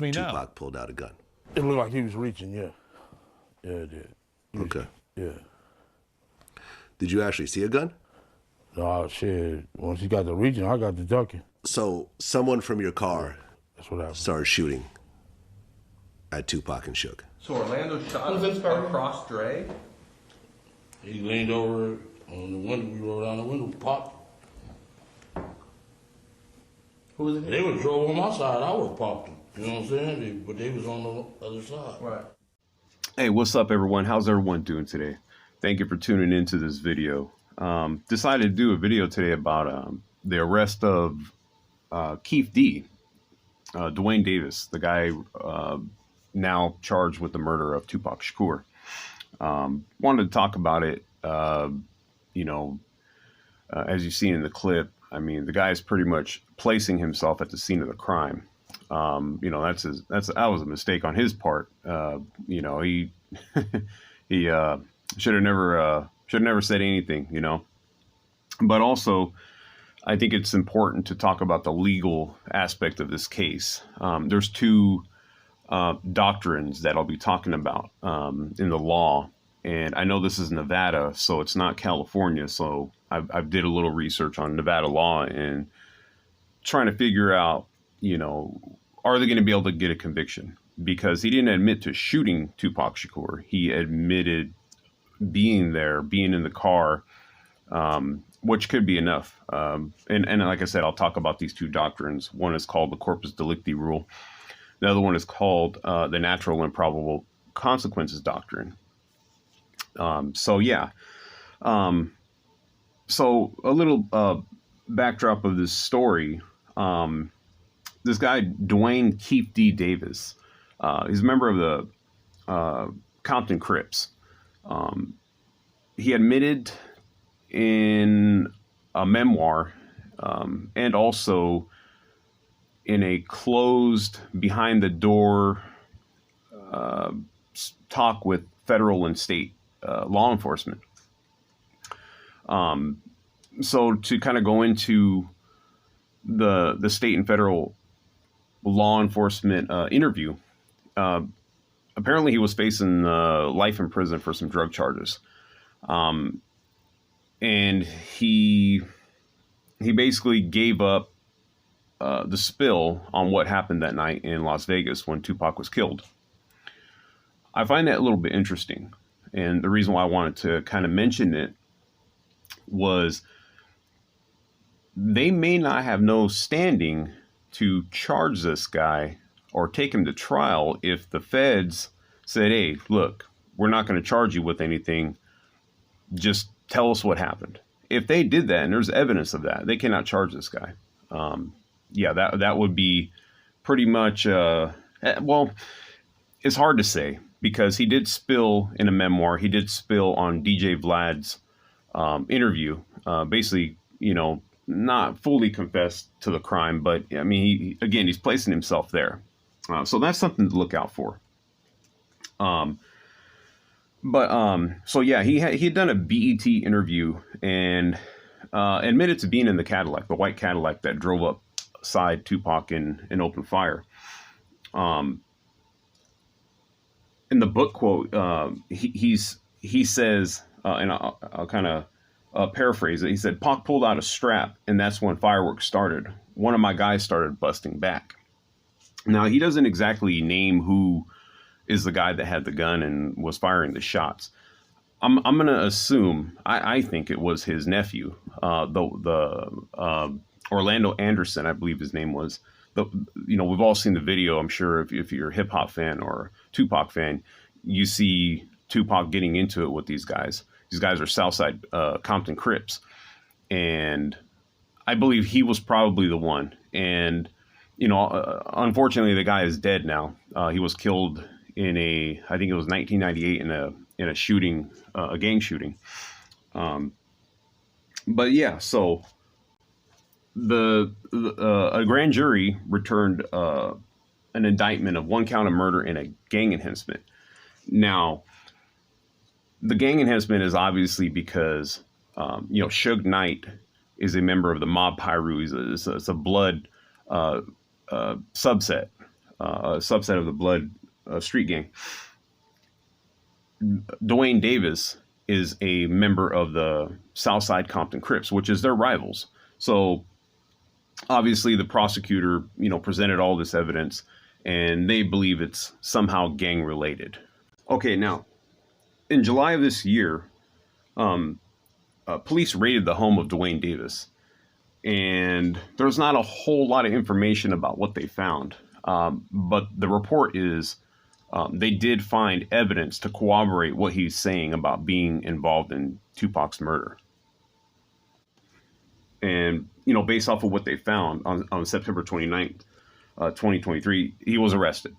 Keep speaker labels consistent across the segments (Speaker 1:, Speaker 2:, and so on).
Speaker 1: me now.
Speaker 2: Tupac pulled out a gun.
Speaker 3: It looked like he was reaching, yeah. Yeah, it did.
Speaker 2: Okay.
Speaker 3: Yeah.
Speaker 2: Did you actually see a gun?
Speaker 3: No, shit. Once he got the reaching, I got the ducking.
Speaker 2: So someone from your car
Speaker 3: That's what happened.
Speaker 2: started shooting at Tupac and Shook.
Speaker 4: So Orlando shot across Dre?
Speaker 5: He leaned over on the window, we rolled down the window, popped.
Speaker 4: Who was it?
Speaker 5: They was drove on my side, I was popped them. You know what I'm saying? But they was on the other side.
Speaker 4: Right.
Speaker 6: Hey, what's up, everyone? How's everyone doing today? Thank you for tuning into this video. Decided to do a video today about the arrest of Keefe D, Duane Davis, the guy now charged with the murder of Tupac Shakur. Wanted to talk about it, as you see in the clip. I mean, the guy is pretty much placing himself at the scene of the crime. That was a mistake on his part. He he should have never said anything, But also, I think it's important to talk about the legal aspect of this case. There's two doctrines that I'll be talking about in the law. And I know this is Nevada, so it's not California. So I did a little research on Nevada law and trying to figure out, are they going to be able to get a conviction? Because he didn't admit to shooting Tupac Shakur. He admitted being there, being in the car, which could be enough. And like I said, I'll talk about these two doctrines. One is called the corpus delicti rule. The other one is called the natural and probable consequences doctrine. So a little backdrop of this story. This guy, Duane Keefe D. Davis, he's a member of the Compton Crips. He admitted in a memoir and also in a closed, behind the door talk with federal and state law enforcement. So to kind of go into the state and federal law enforcement interview, apparently he was facing life in prison for some drug charges. And he basically gave up the spill on what happened that night in Las Vegas when Tupac was killed. I find that a little bit interesting. And the reason why I wanted to kind of mention it was they may not have no standing to charge this guy or take him to trial if the feds said, hey, look, we're not going to charge you with anything. Just tell us what happened. If they did that and there's evidence of that, they cannot charge this guy. That would be pretty much, it's hard to say because he did spill in a memoir. He did spill on DJ Vlad's interview, basically, not fully confessed to the crime, but I mean, he's placing himself there. So that's something to look out for. He had done a BET interview and admitted to being in the Cadillac, the white Cadillac that drove up side Tupac in open fire. In the book quote, he says, and I'll kind of paraphrase it. He said, Pac pulled out a strap, and that's when fireworks started. One of my guys started busting back. Now, he doesn't exactly name who is the guy that had the gun and was firing the shots. I'm going to assume, I think it was his nephew, the Orlando Anderson, I believe his name was. We've all seen the video. I'm sure if you're a hip hop fan or Tupac fan, you see Tupac getting into it with these guys. These guys are South Side Compton Crips. And I believe he was probably the one. And, unfortunately, the guy is dead now. He was killed in I think it was 1998 in a shooting, a gang shooting. So a grand jury returned an indictment of 1 count of murder and a gang enhancement. Now, the gang enhancement is obviously because, Suge Knight is a member of the Mob Piru. It's a blood subset a subset of the Blood street gang. Duane Davis is a member of the South Side Crips, which is their rivals. So obviously the prosecutor, presented all this evidence, and they believe it's somehow gang related. Okay, now in July of this year, police raided the home of Duane Davis, and there's not a whole lot of information about what they found. But the report is they did find evidence to corroborate what he's saying about being involved in Tupac's murder. And, based off of what they found on September 29th, 2023, he was arrested.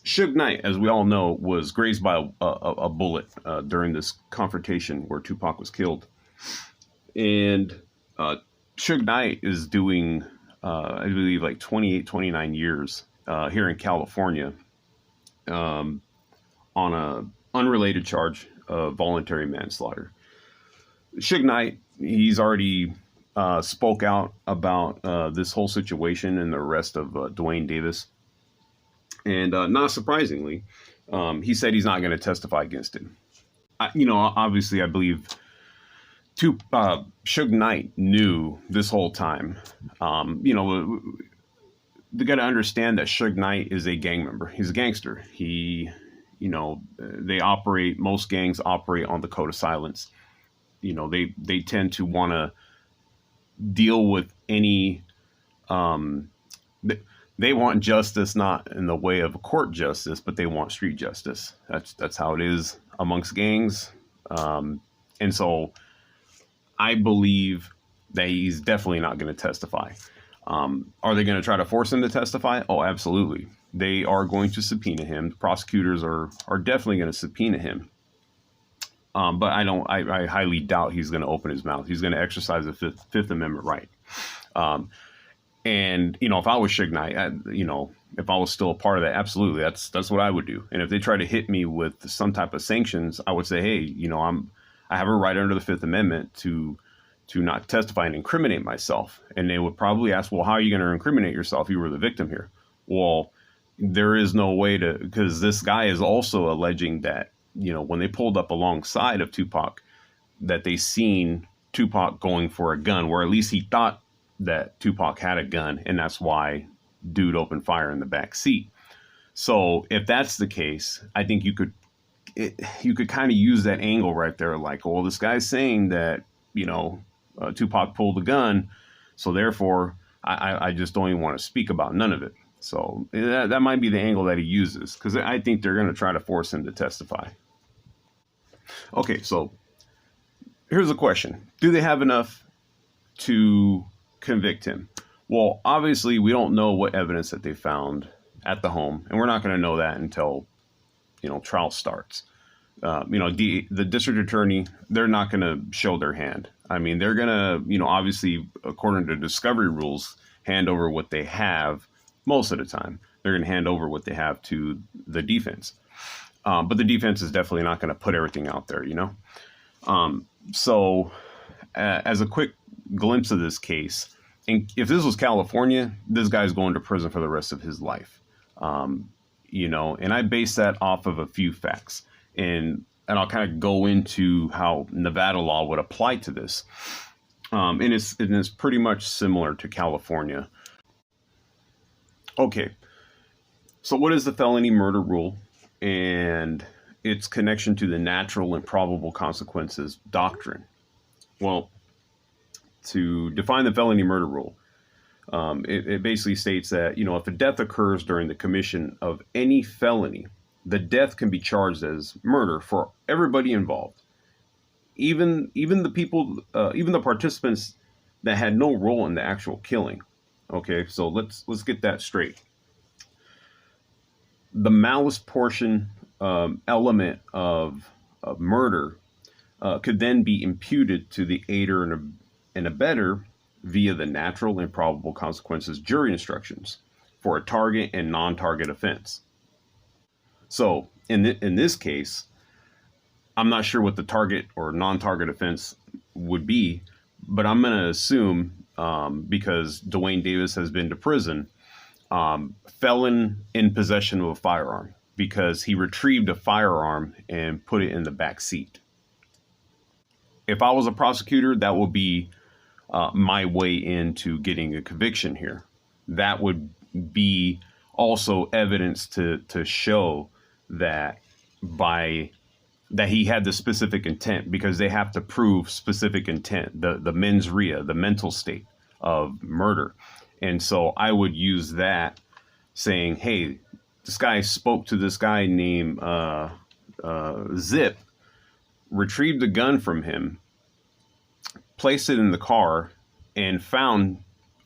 Speaker 6: Suge Knight, as we all know, was grazed by a bullet during this confrontation where Tupac was killed. And Suge Knight is doing, I believe, like 28, 29 years here in California on a unrelated charge of voluntary manslaughter. Suge Knight, he's already spoke out about this whole situation and the arrest of Duane Davis. And not surprisingly, he said he's not going to testify against him. Obviously, I believe Suge Knight knew this whole time. They got to understand that Suge Knight is a gang member. He's a gangster. Most gangs operate on the code of silence. They tend to want to deal with any, they want justice, not in the way of court justice, but they want street justice. That's how it is amongst gangs. And so I believe that he's definitely not going to testify. Are they going to try to force him to testify? Oh, absolutely. They are going to subpoena him. The prosecutors are definitely going to subpoena him. But I highly doubt he's going to open his mouth. He's going to exercise the Fifth Amendment right. And, if I was Suge Knight, if I was still a part of that, absolutely, that's what I would do. And if they try to hit me with some type of sanctions, I would say, hey, I have a right under the Fifth Amendment to not testify and incriminate myself. And they would probably ask, well, how are you going to incriminate yourself? You were the victim here. Well, there is no way to, because this guy is also alleging that, when they pulled up alongside of Tupac, that they seen Tupac going for a gun, where at least he thought that Tupac had a gun, and that's why dude opened fire in the back seat. So if that's the case, I think you could kind of use that angle right there, like, well, this guy's saying that Tupac pulled a gun, so therefore I just don't even want to speak about none of it. So that might be the angle that he uses, because I think they're going to try to force him to testify. Okay, so here's a question. Do they have enough to convict him? Well, obviously, we don't know what evidence that they found at the home, and we're not going to know that until, trial starts. The district attorney, they're not going to show their hand. I mean, they're going to, obviously, according to discovery rules, hand over what they have. Most of the time, they're going to hand over what they have to the defense. But the defense is definitely not going to put everything out there, So as a quick glimpse of this case, and if this was California, this guy's going to prison for the rest of his life. And I base that off of a few facts. And I'll kind of go into how Nevada law would apply to this. And it's pretty much similar to California. Okay, so what is the felony murder rule and its connection to the natural and probable consequences doctrine? Well, to define the felony murder rule, it basically states that, if a death occurs during the commission of any felony, the death can be charged as murder for everybody involved, even the participants that had no role in the actual killing. Okay, so let's get that straight. The malice portion element of murder could then be imputed to the aider and abetter via the natural and probable consequences jury instructions for a target and non-target offense. So in this case, I'm not sure what the target or non-target offense would be, but I'm going to assume because Duane Davis has been to prison, felon in possession of a firearm because he retrieved a firearm and put it in the back seat. If I was a prosecutor, that would be my way into getting a conviction here. That would be also evidence to show that that he had the specific intent, because they have to prove specific intent, the mens rea, the mental state of murder. And so I would use that, saying, hey, this guy spoke to this guy named Zip, retrieved a gun from him, placed it in the car, and found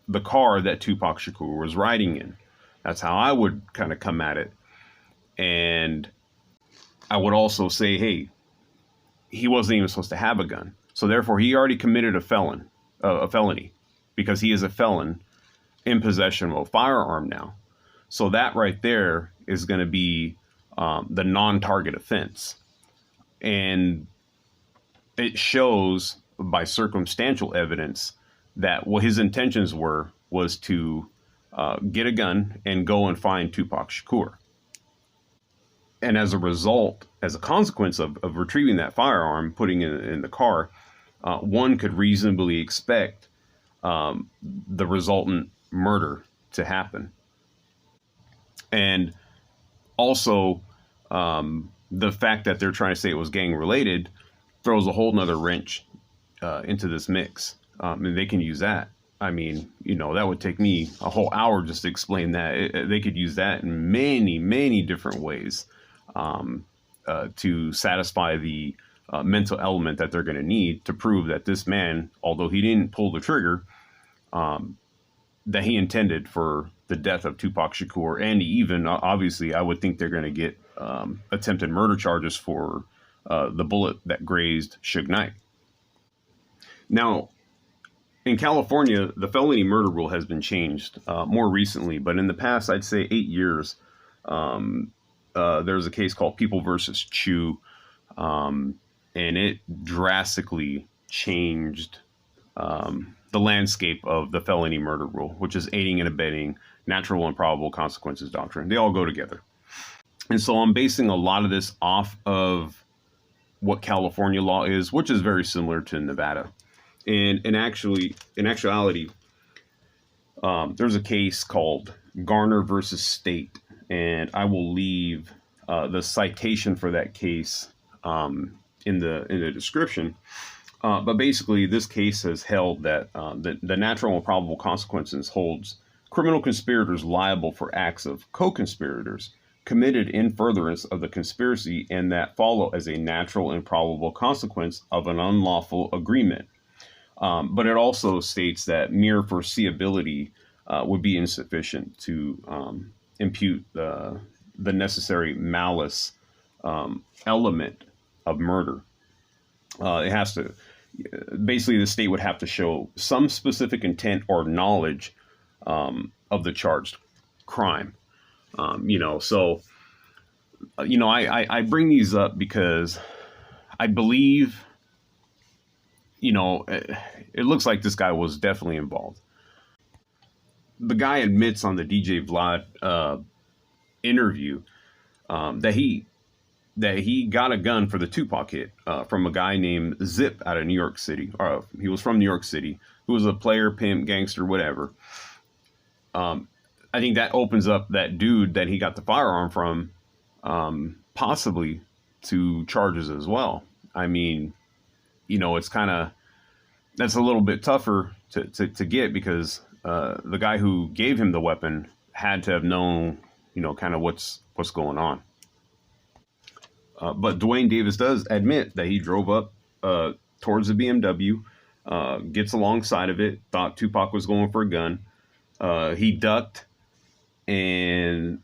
Speaker 6: the car that Tupac Shakur was riding in. That's how I would kind of come at it. And I would also say, hey, he wasn't even supposed to have a gun. So therefore, he already committed a felony, because he is a felon in possession of a firearm now. So that right there is going to be the non-target offense. And it shows by circumstantial evidence that what his intentions was to get a gun and go and find Tupac Shakur. And as a result, as a consequence of retrieving that firearm, putting it in the car, one could reasonably expect the resultant murder to happen. And also, the fact that they're trying to say it was gang related throws a whole nother wrench into this mix. And they can use that. I mean, that would take me a whole hour just to explain that. They could use that in many, many different ways to satisfy the mental element that they're going to need to prove that this man, although he didn't pull the trigger, that he intended for the death of Tupac Shakur. And even, obviously, I would think they're going to get attempted murder charges for the bullet that grazed Suge Knight. Now, in California, the felony murder rule has been changed more recently, but in the past, I'd say 8 years, there's a case called People versus Chu, and it drastically changed the landscape of the felony murder rule, which is aiding and abetting, natural and probable consequences doctrine. They all go together. And so I'm basing a lot of this off of what California law is, which is very similar to Nevada. And in actuality, there's a case called Garner versus State, and I will leave the citation for that case in the description. But basically, this case has held that the natural and probable consequences holds criminal conspirators liable for acts of co-conspirators committed in furtherance of the conspiracy and that follow as a natural and probable consequence of an unlawful agreement. But it also states that mere foreseeability would be insufficient to impute the necessary malice element of murder. It has to, basically, the state would have to show some specific intent or knowledge of the charged crime. So I bring these up because I believe, it looks like this guy was definitely involved. The guy admits on the DJ Vlad interview that he got a gun for the Tupac hit from a guy named Zip out of New York City. He was from New York City, who was a player, pimp, gangster, whatever. I think that opens up that dude that he got the firearm from possibly to charges as well. I mean, it's kind of, that's a little bit tougher to get because the guy who gave him the weapon had to have known, kind of what's going on. But Duane Davis does admit that he drove up towards the BMW, gets alongside of it, thought Tupac was going for a gun. He ducked, and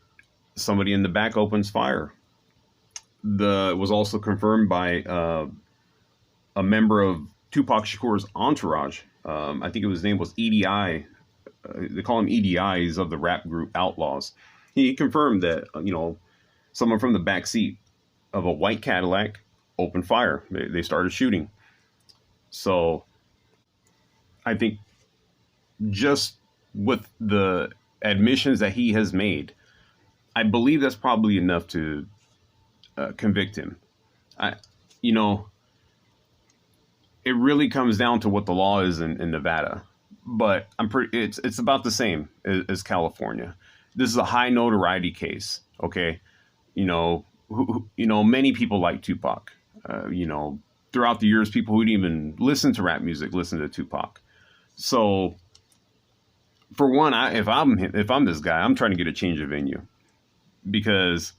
Speaker 6: somebody in the back opens fire. It was also confirmed by a member of Tupac Shakur's entourage. I think his name was EDI. They call him EDI. He's of the rap group Outlaws. He confirmed that, someone from the back seat of a white Cadillac opened fire. They started shooting. So I think just with the admissions that he has made, I believe that's probably enough to convict him. You know, it really comes down to what the law is in Nevada, but it's about the same as California. This is a high notoriety case. Okay. You know, many people like Tupac. You know, throughout the years, people who didn't even listen to rap music listen to Tupac. So, for one, if I'm this guy, I'm trying to get a change of venue, because,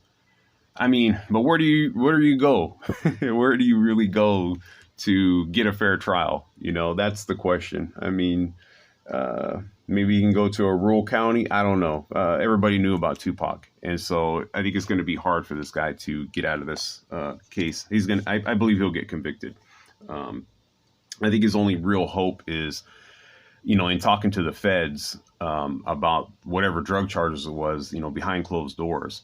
Speaker 6: I mean, but where do you go? Where do you really go to get a fair trial? You know, that's the question. I mean, maybe you can go to a rural county. I don't know. Everybody knew about Tupac. And so I think it's going to be hard for this guy to get out of this case. I believe he'll get convicted. I think his only real hope is, you know, in talking to the feds about whatever drug charges it was, you know, behind closed doors,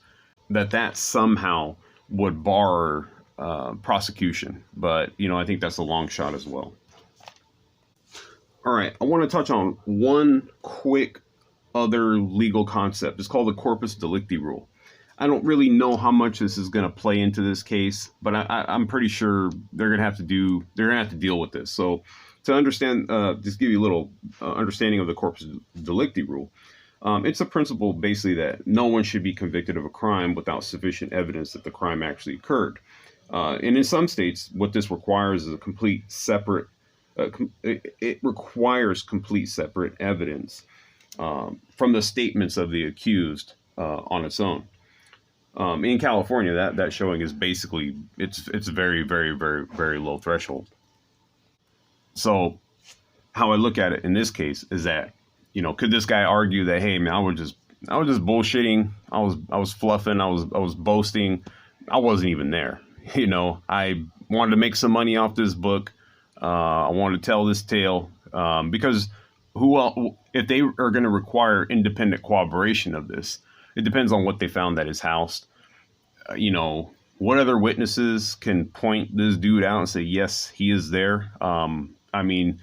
Speaker 6: that somehow would bar prosecution. But, you know, I think that's a long shot as well. All right, I want to touch on one quick other legal concept. It's called the corpus delicti rule. I don't really know how much this is going to play into this case, but I'm pretty sure they're going to have to deal with this. So to understand, just give you a little understanding of the corpus delicti rule. It's a principle basically that no one should be convicted of a crime without sufficient evidence that the crime actually occurred. And in some states, what this requires is a complete separate. It requires complete separate evidence from the statements of the accused on its own. In California, that showing is basically it's very, very, very, very low threshold. So how I look at it in this case is that, you know, could this guy argue that, hey man, I was just bullshitting, I was fluffing, I was boasting, I wasn't even there. You know, I wanted to make some money off this book. I wanted to tell this tale because if they are going to require independent corroboration of this, it depends on what they found at his house. You know, what other witnesses can point this dude out and say, yes, he is there. I mean,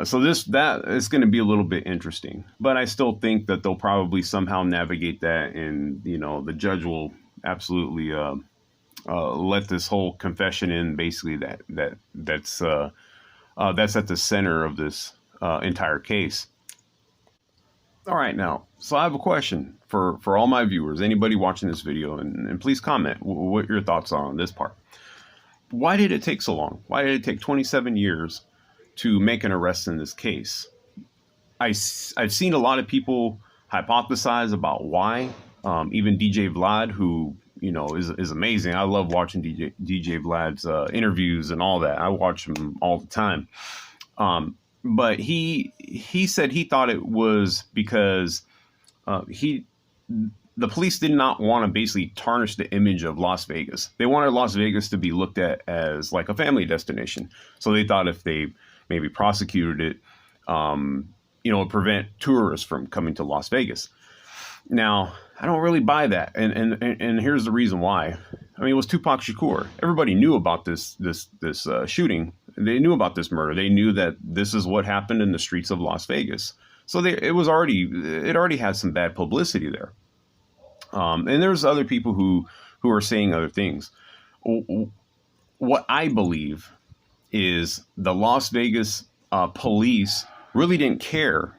Speaker 6: so that is going to be a little bit interesting, but I still think that they'll probably somehow navigate that, and, you know, the judge will absolutely let this whole confession in, basically that's at the center of this entire case. All right, now, so I have a question for all my viewers, anybody watching this video, and please comment what your thoughts are on this part. Why did it take so long? Why did it take 27 years to make an arrest in this case? I've seen a lot of people hypothesize about why. Even DJ Vlad, who, you know, is amazing. I love watching DJ Vlad's interviews and all that. I watch him all the time. But he said he thought it was because the police did not want to basically tarnish the image of Las Vegas. They wanted Las Vegas to be looked at as like a family destination. So they thought if they maybe prosecuted it, you know, prevent tourists from coming to Las Vegas. Now, I don't really buy that, and here's the reason why. I mean, it was Tupac Shakur. Everybody knew about this shooting. They knew about this murder. They knew that this is what happened in the streets of Las Vegas. So it already had some bad publicity there. And there's other people who are saying other things. What I believe is the Las Vegas police really didn't care.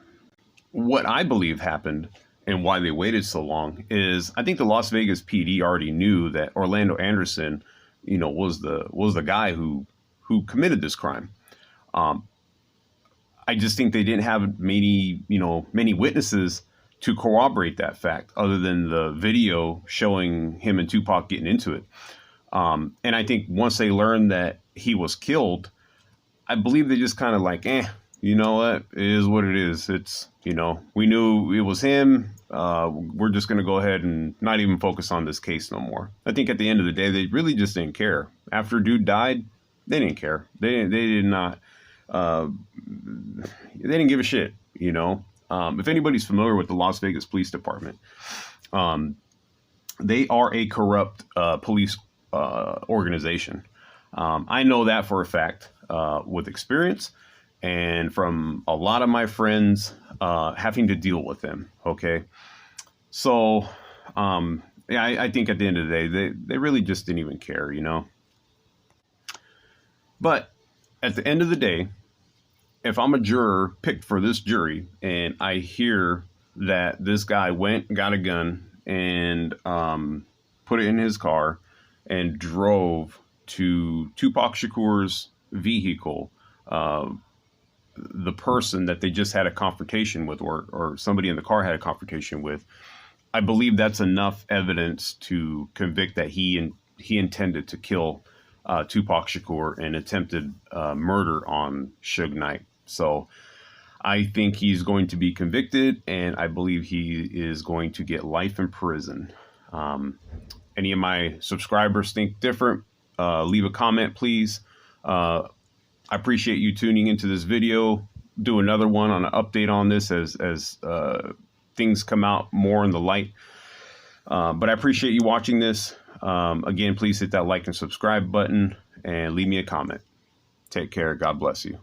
Speaker 6: What I believe happened, and why they waited so long, is I think the Las Vegas PD already knew that Orlando Anderson, you know, was the guy who committed this crime. I just think they didn't have many witnesses to corroborate that fact, other than the video showing him and Tupac getting into it. And I think once they learned that he was killed, I believe they just kind of like, you know what, it is what it is. It's, you know, we knew it was him. We're just going to go ahead and not even focus on this case no more. I think at the end of the day, they really just didn't care. After dude died, they didn't care. They didn't give a shit, you know. If anybody's familiar with the Las Vegas Police Department, they are a corrupt police organization. I know that for a fact with experience, and from a lot of my friends having to deal with them. Okay. So, yeah, I think at the end of the day, they really just didn't even care, you know. But at the end of the day, if I'm a juror picked for this jury and I hear that this guy went, got a gun, and put it in his car and drove to Tupac Shakur's vehicle, the person that they just had a confrontation with, or somebody in the car had a confrontation with, I believe that's enough evidence to convict that he intended to kill Tupac Shakur and attempted murder on Suge Knight. So I think he's going to be convicted, and I believe he is going to get life in prison. Any of my subscribers think different? Leave a comment, please. I appreciate you tuning into this video. Do another one on an update on this as things come out more in the light. But I appreciate you watching this. Again, please hit that like and subscribe button and leave me a comment. Take care. God bless you.